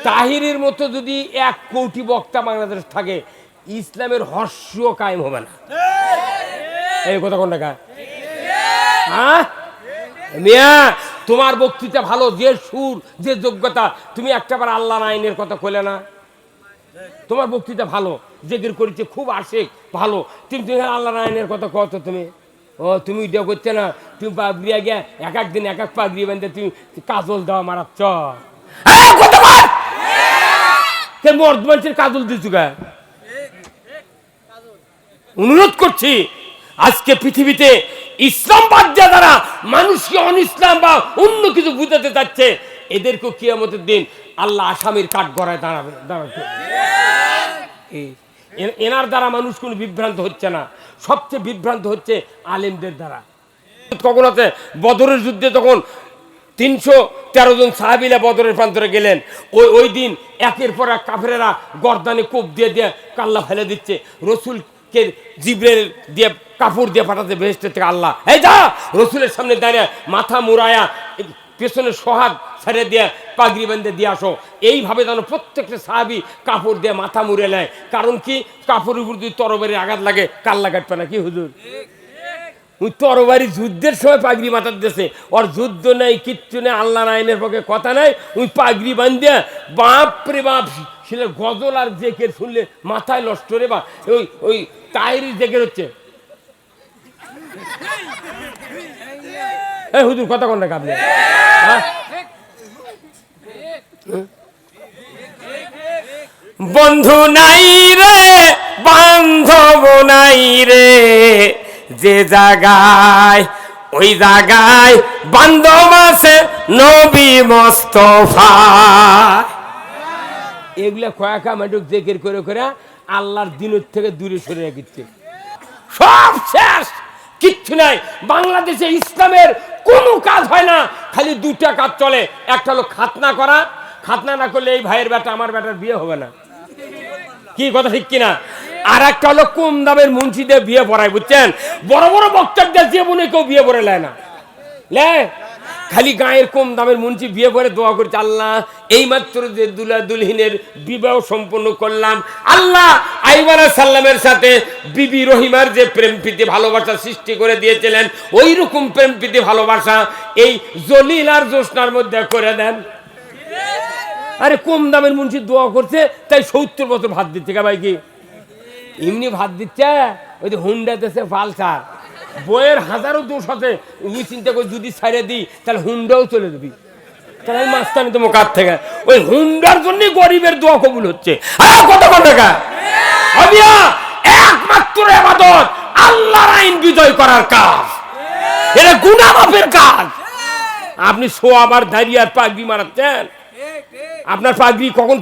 তাহিরের মতো যদি 1 কোটি বক্তা বাংলাদেশ থাকে, ইসলামের হর্ষও কায়েম হবে না। এই কথা কোন টাকা? হ্যাঁ মিয়া, তোমার বক্তৃতা ভালো, যে সুর, যে যোগ্যতা, তুমি একটাবার আল্লাহর আইনের কথা কইলে না। তোমার বক্তৃতা ভালো, জিকির করেছে, খুব আশেক, ভালো, তুমি আল্লাহর আইনের কথা কত তুমি? ও তুমি এটা করছে না, তুমি পাগড়িয়া গিয়া এক একদিন এক এক পাগড়ি বান্ধে তুমি কাজল দেওয়া মারাচ্ছ। মর্দ মানুষের কাজল দিচ্ছ গা। অনুরোধ করছি, আজকে পৃথিবীতে ইসলাম বাদ দিয়ে যারা মানুষকে অনিসলাম বা অন্য কিছু বুঝাতে চাচ্ছে, এদেরকেও কিয়ামতের দিন আল্লাহ আসামির কাঠ গড়ায় দাঁড়াবে। এনার দ্বারা মানুষ কোনো বিভ্রান্ত হচ্ছে না, সবচেয়ে বিভ্রান্ত হচ্ছে আলেমদের দ্বারা। কখন আছে বদরের যুদ্ধে তখন 313 জন সাহাবীরা বদরের প্রান্তরে গেলেন, ওই দিন একের পর এক কাফেরেরা গর্দানে কোপ দিয়ে দিয়ে কাল্লা ফেলে দিচ্ছে। রসুলকে জিবরাইল দিয়ে কাপড় দিয়ে পাঠাতে বেহেশত থেকে আল্লাহ, এই যা রসুলের সামনে দাঁড়িয়ে মাথা মুড়ায়া পেছনে সোহাগ ছেড়ে দিয়ে পাগড়ি বেঁধে দিয়ে আসো। এইভাবে যেন প্রত্যেকটা সাহাবী কাপড় দিয়ে মাথা মুড়ে নেয়। কারণ কি, কাপড়ের উপর যদি তরবারির আঘাত লাগে কাল্লা কাটবে না কি হুজুর? ওই তরবারি যুদ্ধের সময় পাগড়ি মাথার দিয়েছে, ওর যুদ্ধ নেই, কিচ্ছু নেই, আল্লাহর আইনের পক্ষে কথা নাই, ওই পাগড়ি বান্ধিয়া বাপরে বাপ সেটা গজল আর জেকের শুনলে মাথায় নষ্ট রে বা। ওই তাইরি জেকের হচ্ছে। এই হুজুর কথা কোন রাখা আপনি? বন্ধু নাই রে, বান্ধব নাই রে, যে জায়গায় ওই জায়গায় বান্ধব আছে নবী মুস্তাফা। এগুলা কয়েকা মানুষ জিকির করে করে আল্লাহর দিনের থেকে দূরে সরে রেখেছে। সব শেষ, কিচ্ছু নাই বাংলাদেশে। ইসলামের কোনো কাজ হয় না, খালি 2টা কাজ চলে। একটা হলো খাতনা করা, খাতনা না করলে এই ভাইয়ের বেটা আমার বেটার বিয়ে হবে না, কি কথা ঠিক কিনা? আর একটা হলো কম দামের মুন্সিদের বিয়ে পড়ায়, বুঝছেন? বড় বড় বক্তাদের জীবনে কেউ বিয়ে পড়ে নেয় না, খালি গায়ের কম দামের মুন্সি বিয়ে পড়ে দোয়া করছে, আল্লাহ এই মাত্র যে দুলা দুলহিনের বিবাহ সম্পন্ন করলাম, আল্লাহ আইয়ুব আলাইহিস সালামের সাথে বিবি রহিমার যে প্রেম প্রীতি ভালোবাসা সৃষ্টি করে দিয়েছিলেন, ওই রকম প্রেম প্রীতি ভালোবাসা এই জলিল আর জোসনার মধ্যে করে দেন। আরে কম দামের মুন্সি দোয়া করছে, তাই 70 বছর ভাত দিচ্ছে কে ভাই? কি এমনি ভাত দিচ্ছে? ওই যে হুন্ডা দেশে পালসার, বইয়ের হাজারো দোষ আছে, ওই চিন্তা করে যদি ছাড়ে দিই তাহলে হুন্ডাও চলে যাবি, তাহলে আমি মাস্তানি তোমার কাছ থেকে। ওই হুন্ডার জন্য গরিবের দোয়া কবুল হচ্ছে। কত টাকা একমাত্র ইবাদত আল্লাহর আইন বিজয় করার কাজ, এটা গুনাহ মাফের কাজ। আপনি সোয়াবার দাঁড়িয়ে আর পাগড়ি মারাচ্ছেন, আপনার পাগড়ি কখন